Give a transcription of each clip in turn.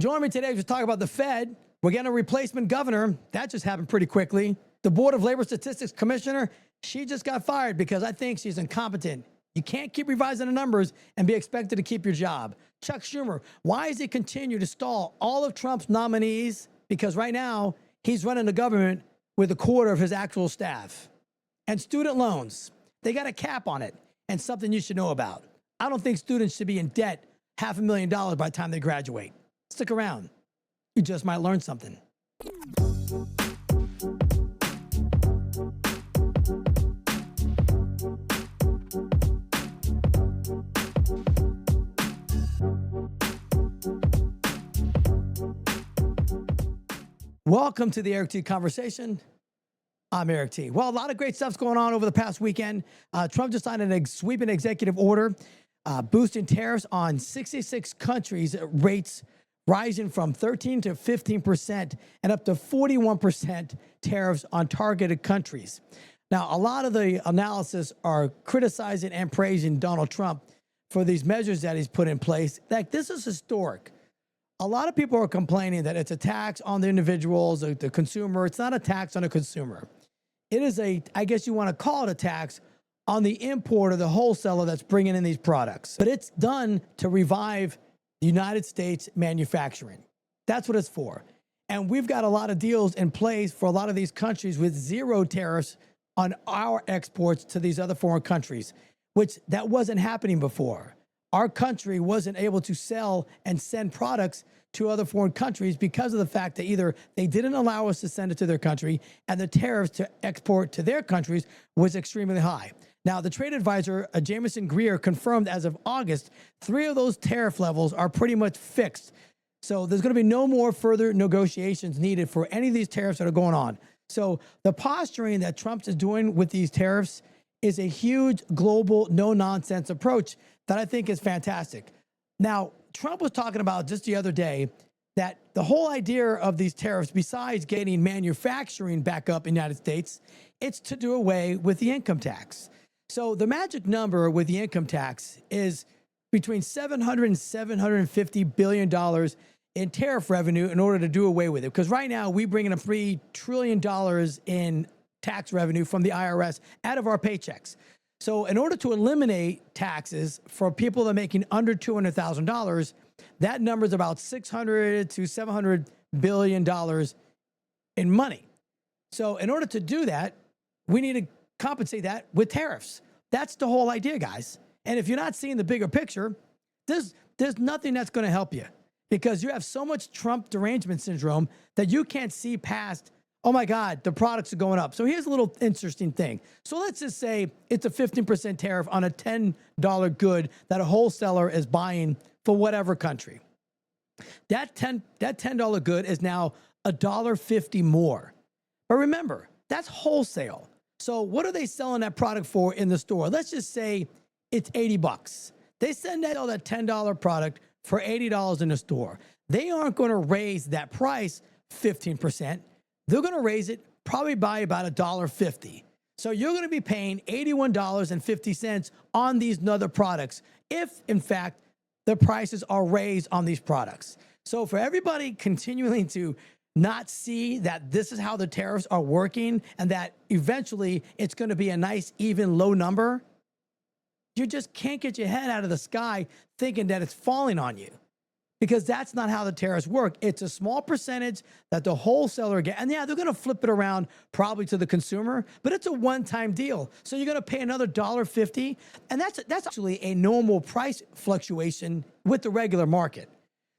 Join me today to talk about the Fed. We're getting a replacement governor. That just happened pretty quickly. The Board of Labor Statistics Commissioner, she just got fired because I think she's incompetent. You can't keep revising the numbers and be expected to keep your job. Chuck Schumer, why does he continue to stall all of Trump's nominees? Because right now, he's running the government with a quarter of his actual staff. And student loans, they got a cap on it, and something you should know about. I don't think students should be in debt $500,000 by the time they graduate. Stick around. You just might learn something. Welcome to the Eric T. Conversation. I'm Eric T. Well, a lot of great stuff's going on over the past weekend. Trump just signed a sweeping executive order boosting tariffs on 66 countries, rates rising from 13 to 15% and up to 41% tariffs on targeted countries. Now, a lot of the analysis are criticizing and praising Donald Trump for these measures that he's put in place. Like, this is historic. A lot of people are complaining that it's a tax on the individuals, the consumer. It's not a tax on the consumer. It is I guess you want to call it a tax on the importer, the wholesaler that's bringing in these products. But it's done to revive the United States manufacturing. That's what it's for. And we've got a lot of deals in place for a lot of these countries with zero tariffs on our exports to these other foreign countries, which that wasn't happening before. Our country wasn't able to sell and send products to other foreign countries because of the fact that either they didn't allow us to send it to their country and the tariffs to export to their countries was extremely high. Now, the trade advisor, Jameson Greer, confirmed as of August, 3 of those tariff levels are pretty much fixed. So there's going to be no more further negotiations needed for any of these tariffs that are going on. So the posturing that Trump is doing with these tariffs is a huge global no-nonsense approach that I think is fantastic. Now, Trump was talking about just the other day that the whole idea of these tariffs, besides getting manufacturing back up in the United States, it's to do away with the income tax. So the magic number with the income tax is between $700 and $750 billion in tariff revenue in order to do away with it. Because right now we bring in $3 trillion in tax revenue from the IRS out of our paychecks. So in order to eliminate taxes for people that are making under $200,000, that number is about $600 to $700 billion in money. So in order to do that, we need to compensate that with tariffs. That's the whole idea, guys. And if you're not seeing the bigger picture, there's nothing that's going to help you because you have so much Trump derangement syndrome that you can't see past, oh my God, the products are going up. So here's a little interesting thing. So let's just say it's a 15% tariff on a $10 good that a wholesaler is buying for whatever country. That $10 good is now $1.50 more. But remember, that's wholesale. So what are they selling that product for in the store? Let's just say it's $80. They send that $10 product for $80 in the store. They aren't going to raise that price 15%. They're going to raise it probably by about $1.50. So you're going to be paying $81.50 on these other products if, in fact, the prices are raised on these products. So for everybody continuing to not see that this is how the tariffs are working and that eventually it's going to be a nice, even, low number, you just can't get your head out of the sky thinking that it's falling on you. Because that's not how the tariffs work. It's a small percentage that the wholesaler gets. And yeah, they're going to flip it around probably to the consumer, but it's a one-time deal. So you're going to pay another $1.50. And that's actually a normal price fluctuation with the regular market.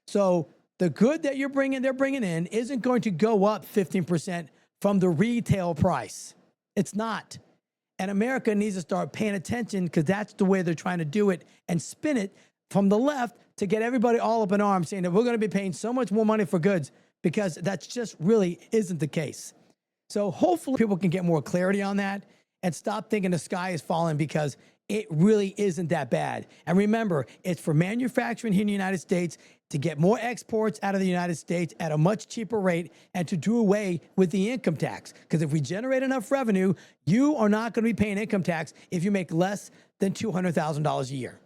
So the good that they're bringing in isn't going to go up 15% from the retail price. It's not. And America needs to start paying attention because that's the way they're trying to do it and spin it from the left to get everybody all up in arms saying that we're going to be paying so much more money for goods because that just really isn't the case. So hopefully people can get more clarity on that and stop thinking the sky is falling because it really isn't that bad. And remember, it's for manufacturing here in the United States to get more exports out of the United States at a much cheaper rate and to do away with the income tax. Because if we generate enough revenue, you are not going to be paying income tax if you make less than $200,000 a year.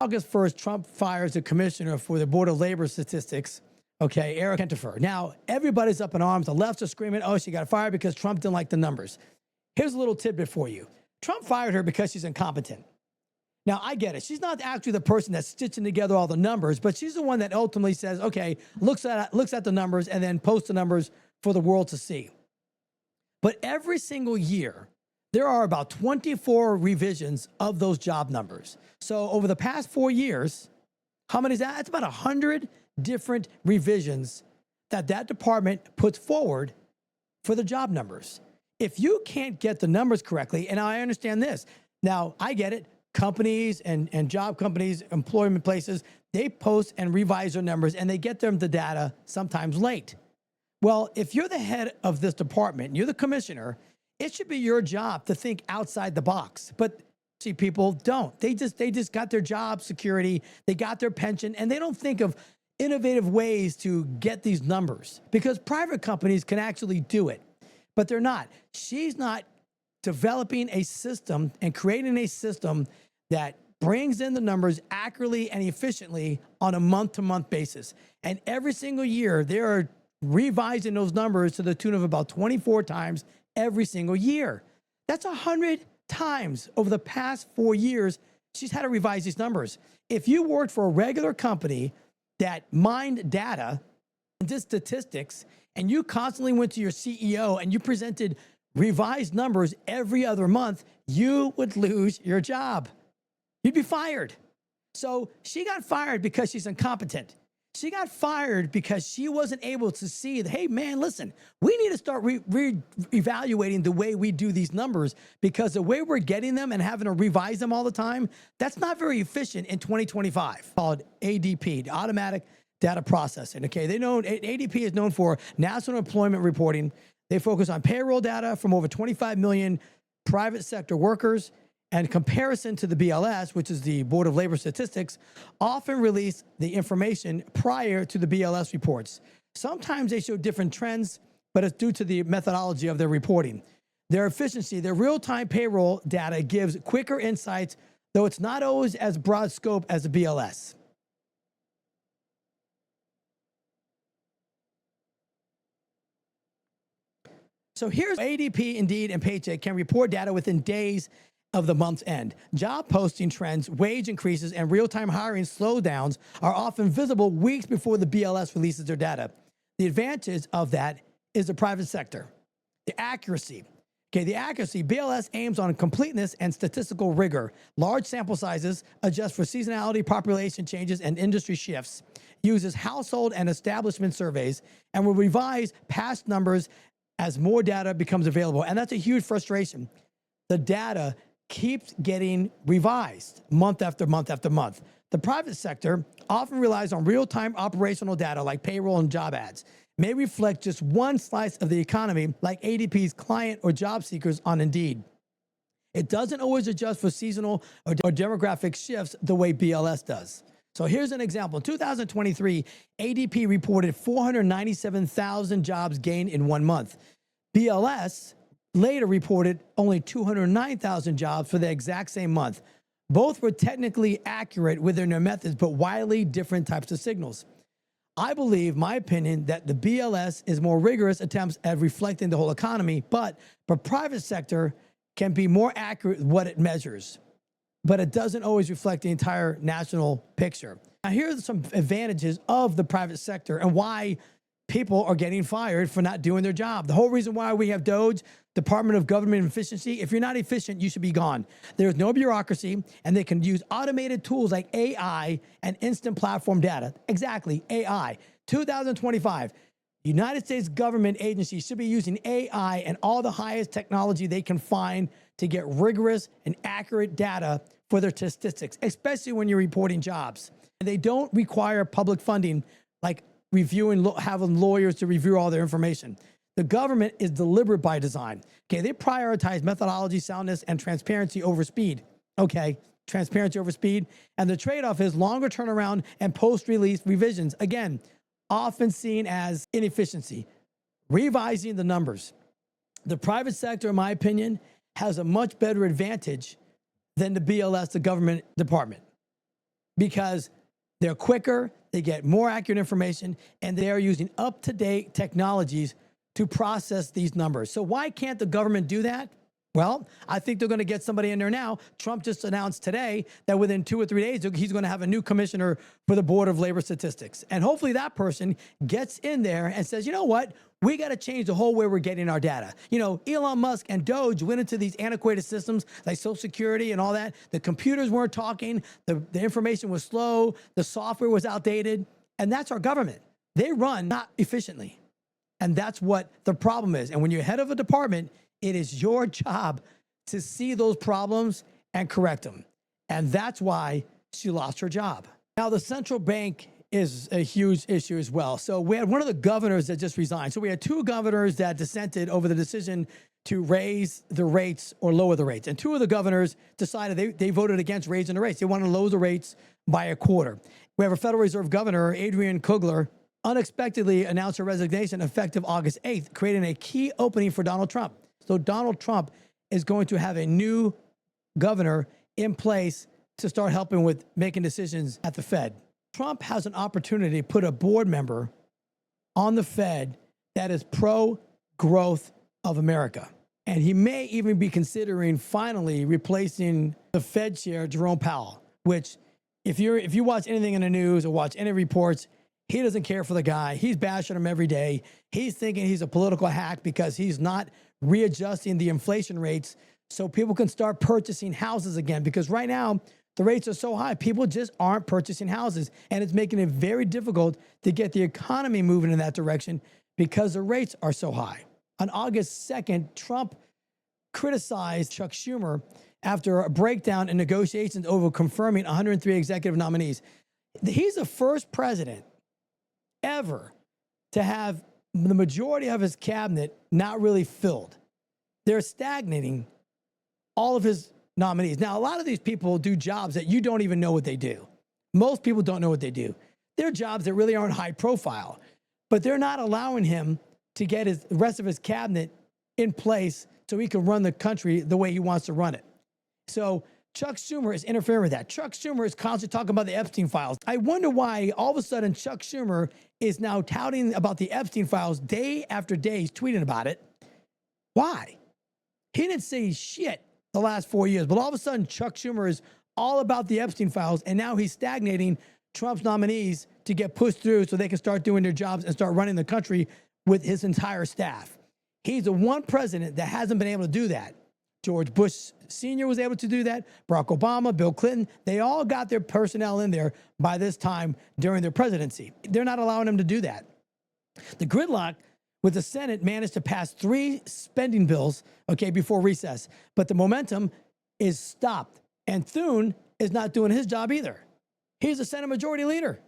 August 1st, Trump fires the commissioner for the Board of Labor Statistics. Okay, Eric Kentifer. Now, everybody's up in arms. The lefts are screaming, oh, she got fired because Trump didn't like the numbers. Here's a little tidbit for you. Trump fired her because she's incompetent. Now, I get it. She's not actually the person that's stitching together all the numbers, but she's the one that ultimately says, okay, looks at the numbers and then posts the numbers for the world to see. But every single year, there are about 24 revisions of those job numbers. So over the past 4 years, how many is that? It's about 100 different revisions that department puts forward for the job numbers. If you can't get the numbers correctly, and I understand this, now I get it, companies and job companies, employment places, they post and revise their numbers and they get them the data sometimes late. Well, if you're the head of this department, you're the commissioner, it should be your job to think outside the box. But see, people don't. They just got their job security, they got their pension, and they don't think of innovative ways to get these numbers because private companies can actually do it, but they're not. She's not developing a system and creating a system that brings in the numbers accurately and efficiently on a month-to-month basis. And every single year, they are revising those numbers to the tune of about 24 times every single year. That's 100 times over the past 4 years she's had to revise these numbers. If you worked for a regular company that mined data and did statistics, and you constantly went to your CEO and you presented revised numbers every other month, you would lose your job. You'd be fired. So she got fired because she's incompetent. She got fired because she wasn't able to see that, hey, man, listen, we need to start evaluating the way we do these numbers because the way we're getting them and having to revise them all the time, that's not very efficient in 2025. Called ADP, Automatic Data Processing. Okay, ADP is known for national employment reporting. They focus on payroll data from over 25 million private sector workers. And comparison to the BLS, which is the Board of Labor Statistics, often release the information prior to the BLS reports. Sometimes they show different trends, but it's due to the methodology of their reporting. Their efficiency, their real-time payroll data gives quicker insights, though it's not always as broad scope as the BLS. So here's ADP, Indeed, and Paycheck can report data within days of the month's end. Job posting trends, wage increases, and real-time hiring slowdowns are often visible weeks before the BLS releases their data. The advantage of that is the private sector. The accuracy. Okay, the accuracy. BLS aims on completeness and statistical rigor. Large sample sizes, adjust for seasonality, population changes, and industry shifts. Uses household and establishment surveys, and will revise past numbers as more data becomes available. And that's a huge frustration. The data keeps getting revised month after month after month. The private sector often relies on real-time operational data like payroll and job ads, may reflect just one slice of the economy like ADP's client or job seekers on Indeed. It doesn't always adjust for seasonal or demographic shifts the way BLS does. So here's an example. In 2023, ADP reported 497,000 jobs gained in 1 month. BLS later reported only 209,000 jobs for the exact same month. Both were technically accurate within their methods, but widely different types of signals. I believe, my opinion, that the BLS is more rigorous attempts at reflecting the whole economy, but the private sector can be more accurate with what it measures, but it doesn't always reflect the entire national picture. Now, here are some advantages of the private sector and why people are getting fired for not doing their job. The whole reason why we have DOGE, Department of Government Efficiency, if you're not efficient, you should be gone. There's no bureaucracy, and they can use automated tools like AI and instant platform data. Exactly, AI. 2025, United States government agencies should be using AI and all the highest technology they can find to get rigorous and accurate data for their statistics, especially when you're reporting jobs. And they don't require public funding like having lawyers to review all their information. The government is deliberate by design. Okay, they prioritize methodology, soundness, and transparency over speed. Okay, transparency over speed. And the trade-off is longer turnaround and post-release revisions. Again, often seen as inefficiency. Revising the numbers. The private sector, in my opinion, has a much better advantage than the BLS, the government department, because they're quicker, they get more accurate information, and they are using up-to-date technologies to process these numbers. So why can't the government do that? Well, I think they're going to get somebody in there now. Trump just announced today that within 2 or 3 days, he's going to have a new commissioner for the Board of Labor Statistics. And hopefully that person gets in there and says, you know what? We got to change the whole way we're getting our data. You know, Elon Musk and Doge went into these antiquated systems like Social Security and all that. The computers weren't talking. The information was slow. The software was outdated. And that's our government. They run not efficiently. And that's what the problem is. And when you're head of a department, it is your job to see those problems and correct them. And that's why she lost her job. Now, the central bank is a huge issue as well. So we had one of the governors that just resigned. So we had 2 governors that dissented over the decision to raise the rates or lower the rates. And 2 of the governors decided they voted against raising the rates. They wanted to lower the rates by a quarter. We have a Federal Reserve Governor, Adrian Kugler, unexpectedly announced her resignation effective August 8th, creating a key opening for Donald Trump. So Donald Trump is going to have a new governor in place to start helping with making decisions at the Fed. Trump has an opportunity to put a board member on the Fed that is pro-growth of America. And he may even be considering finally replacing the Fed chair, Jerome Powell, which if you watch anything in the news or watch any reports, he doesn't care for the guy. He's bashing him every day. He's thinking he's a political hack because he's not readjusting the inflation rates so people can start purchasing houses again. Because right now, the rates are so high, people just aren't purchasing houses. And it's making it very difficult to get the economy moving in that direction because the rates are so high. On August 2nd, Trump criticized Chuck Schumer after a breakdown in negotiations over confirming 103 executive nominees. He's the first president ever to have the majority of his cabinet not really filled. They're stagnating all of his nominees. Now, a lot of these people do jobs that you don't even know what they do. Most people don't know what they do. They're jobs that really aren't high profile, but they're not allowing him to get the rest of his cabinet in place so he can run the country the way he wants to run it. So Chuck Schumer is interfering with that. Chuck Schumer is constantly talking about the Epstein files. I wonder why all of a sudden Chuck Schumer is now touting about the Epstein files day after day. He's tweeting about it. Why? He didn't say shit the last 4 years, but all of a sudden Chuck Schumer is all about the Epstein files, and now he's stagnating Trump's nominees to get pushed through so they can start doing their jobs and start running the country with his entire staff. He's the one president that hasn't been able to do that. George Bush Sr. was able to do that. Barack Obama, Bill Clinton, they all got their personnel in there by this time during their presidency. They're not allowing them to do that. The gridlock with the Senate managed to pass 3 spending bills, before recess, but the momentum is stopped. And Thune is not doing his job either. He's the Senate Majority Leader,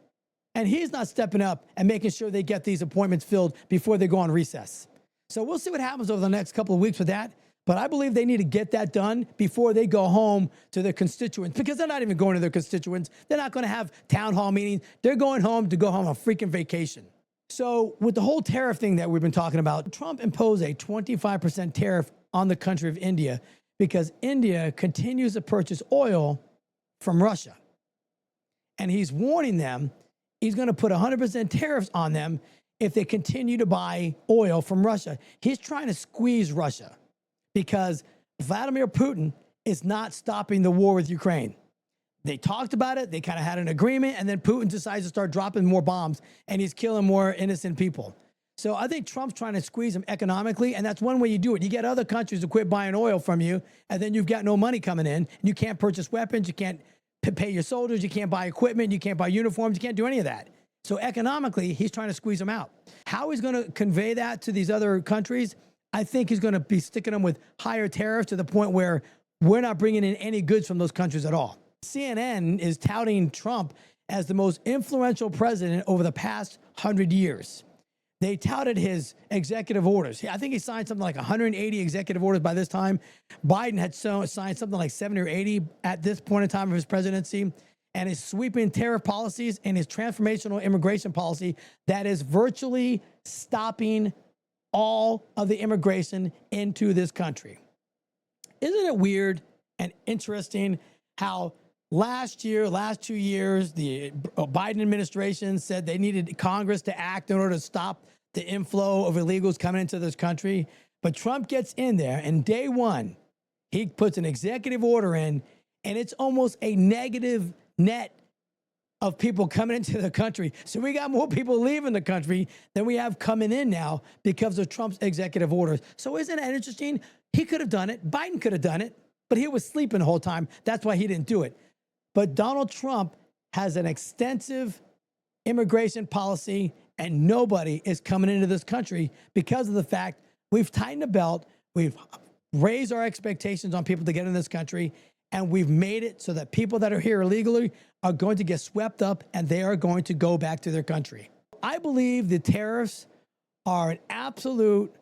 and he's not stepping up and making sure they get these appointments filled before they go on recess. So we'll see what happens over the next couple of weeks with that. But I believe they need to get that done before they go home to their constituents, because they're not even going to their constituents. They're not going to have town hall meetings. They're going home to go home on freaking vacation. So with the whole tariff thing that we've been talking about, Trump imposed a 25% tariff on the country of India because India continues to purchase oil from Russia. And he's warning them he's going to put 100% tariffs on them if they continue to buy oil from Russia. He's trying to squeeze Russia, because Vladimir Putin is not stopping the war with Ukraine. They talked about it. They kind of had an agreement, and then Putin decides to start dropping more bombs, and he's killing more innocent people. So I think Trump's trying to squeeze them economically, and that's one way you do it. You get other countries to quit buying oil from you, and then you've got no money coming in, and you can't purchase weapons, you can't pay your soldiers, you can't buy equipment, you can't buy uniforms, you can't do any of that. So economically, he's trying to squeeze them out. How he's going to convey that to these other countries, I think he's going to be sticking them with higher tariffs to the point where we're not bringing in any goods from those countries at all. CNN is touting Trump as the most influential president over the past 100 years. They touted his executive orders. I think he signed something like 180 executive orders by this time. Biden had signed something like 70 or 80 at this point in time of his presidency. And his sweeping tariff policies and his transformational immigration policy that is virtually stopping all of the immigration into this country. Isn't it weird and interesting how last 2 years, the Biden administration said they needed Congress to act in order to stop the inflow of illegals coming into this country. But Trump gets in there, and day one, he puts an executive order in, and it's almost a negative net of people coming into the country. So we got more people leaving the country than we have coming in now because of Trump's executive orders. So isn't that interesting? He could have done it. Biden could have done it, but he was sleeping the whole time. That's why he didn't do it. But Donald Trump has an extensive immigration policy, and nobody is coming into this country because of the fact we've tightened the belt, we've raised our expectations on people to get in this country, and we've made it so that people that are here illegally are going to get swept up and they are going to go back to their country. I believe the tariffs are an absolute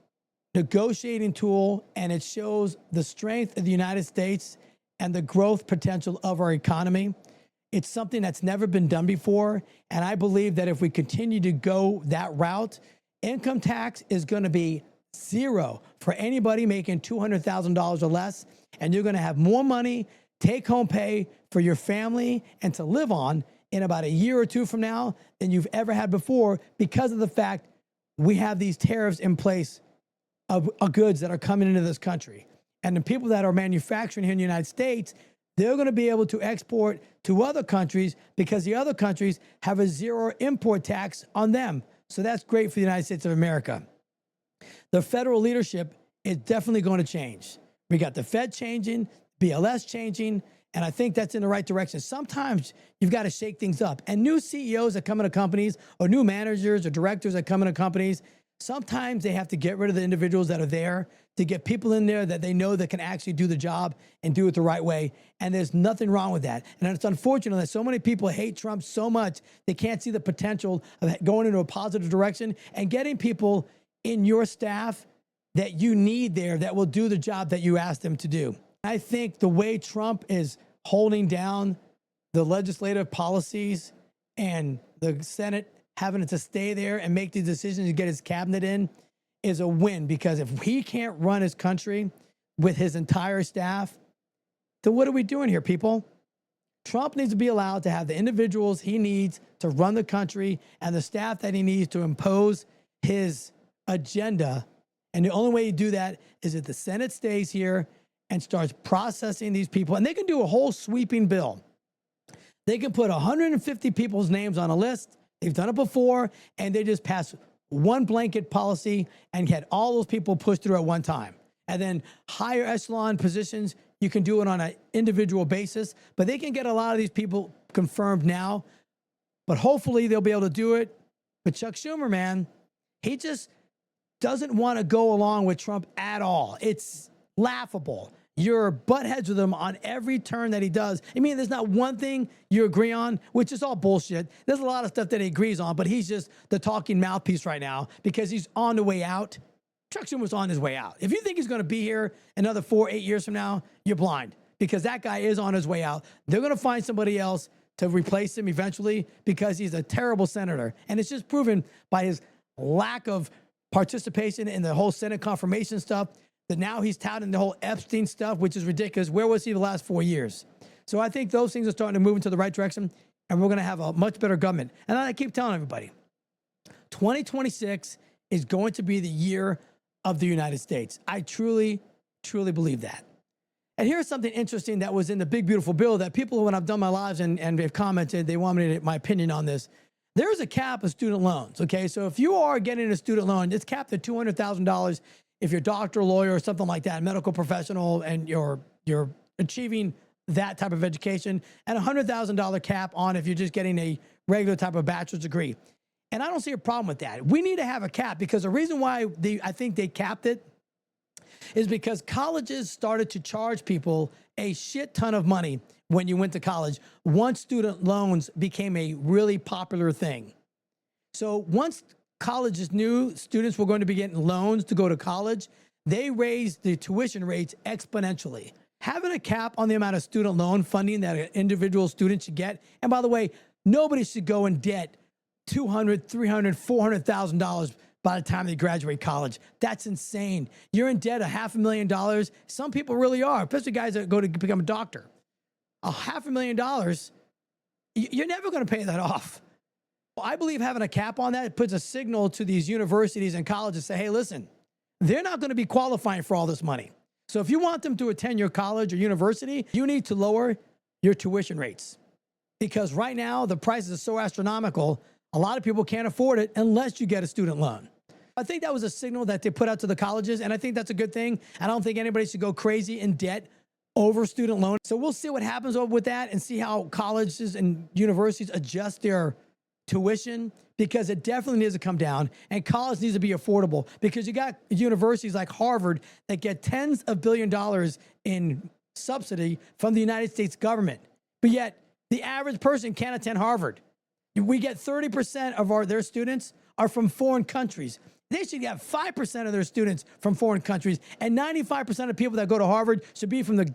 negotiating tool, and it shows the strength of the United States and the growth potential of our economy. It's something that's never been done before. And I believe that if we continue to go that route, income tax is going to be zero for anybody making $200,000 or less. And you're going to have more money, take home pay for your family and to live on in about a year or two from now than you've ever had before, because of the fact we have these tariffs in place of goods that are coming into this country. And the people that are manufacturing here in the United States, they're going to be able to export to other countries because the other countries have a zero import tax on them. So that's great for the United States of America. The federal leadership is definitely going to change. We got the Fed changing, BLS changing, and I think that's in the right direction. Sometimes you've got to shake things up. And new CEOs that come into companies, or new managers or directors that come into companies, sometimes they have to get rid of the individuals that are there to get people in there that they know that can actually do the job and do it the right way. And there's nothing wrong with that. And it's unfortunate that so many people hate Trump so much they can't see the potential of going into a positive direction and getting people in your staff that you need there that will do the job that you asked them to do. I think the way Trump is holding down the legislative policies and the Senate having to stay there and make these decisions to get his cabinet in is a win, because if he can't run his country with his entire staff, then what are we doing here, people? Trump needs to be allowed to have the individuals he needs to run the country and the staff that he needs to impose his agenda. And the only way you do that is if the Senate stays here and starts processing these people. And they can do a whole sweeping bill. They can put 150 people's names on a list. They've done it before, and they just pass one blanket policy and get all those people pushed through at one time. And then higher echelon positions, you can do it on an individual basis, but they can get a lot of these people confirmed now. But hopefully they'll be able to do it. But Chuck Schumer, man, he just doesn't want to go along with Trump at all. It's laughable. You're butt heads with him on every turn that he does. I mean, there's not one thing you agree on, which is all bullshit. There's a lot of stuff that he agrees on, but he's just the talking mouthpiece right now because he's on the way out. Chuck Schumer's on his way out. If you think he's going to be here another 4-8 years from now, you're blind, because that guy is on his way out. They're going to find somebody else to replace him eventually because he's a terrible senator. And it's just proven by his lack of participation in the whole Senate confirmation stuff that now he's touting the whole Epstein stuff, which is ridiculous. Where was he the last 4 years? So I think those things are starting to move into the right direction, and we're going to have a much better government. And I keep telling everybody, 2026 is going to be the year of the United States. I truly, truly believe that. And here's something interesting that was in the big, beautiful bill that people, when I've done my lives and they've commented, they want me to, my opinion on this. There's a cap of student loans, okay? So if you are getting a student loan, it's capped at $200,000 if you're a doctor, lawyer, or something like that, medical professional, and you're achieving that type of education, and a $100,000 cap on if you're just getting a regular type of bachelor's degree. And I don't see a problem with that. We need to have a cap, because the reason why I think they capped it is because colleges started to charge people a shit ton of money when you went to college once student loans became a really popular thing. So once colleges knew students were going to be getting loans to go to college, they raised the tuition rates exponentially. Having a cap on the amount of student loan funding that an individual student should get, and by the way, nobody should go in debt $200,000, $300,000, $400,000 by the time they graduate college. That's insane. You're in debt $500,000. Some people really are, especially guys that go to become a doctor. $500,000, you're never going to pay that off. Well, I believe having a cap on that puts a signal to these universities and colleges to say, hey, listen, they're not going to be qualifying for all this money. So if you want them to attend your college or university, you need to lower your tuition rates. Because right now, the prices are so astronomical, a lot of people can't afford it unless you get a student loan. I think that was a signal that they put out to the colleges, and I think that's a good thing. I don't think anybody should go crazy in debt over student loans. So we'll see what happens with that and see how colleges and universities adjust their tuition, because it definitely needs to come down, and college needs to be affordable, because you got universities like Harvard that get tens of $billions in subsidy from the United States government, but yet the average person can't attend Harvard. We get 30% of their students are from foreign countries. They should get 5% of their students from foreign countries, and 95% of people that go to Harvard should be from the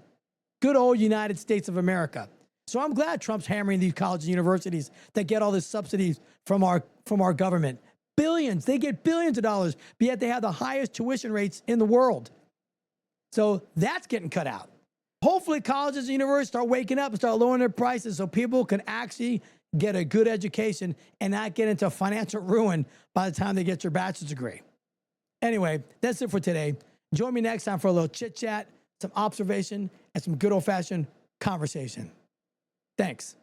good old United States of America. So I'm glad Trump's hammering these colleges and universities that get all this subsidies from our government. Billions, they get billions of dollars, but yet they have the highest tuition rates in the world. So that's getting cut out. Hopefully colleges and universities start waking up and start lowering their prices so people can actually get a good education and not get into financial ruin by the time they get your bachelor's degree. Anyway, that's it for today. Join me next time for a little chit chat, some observation, and some good old fashioned conversation. Thanks.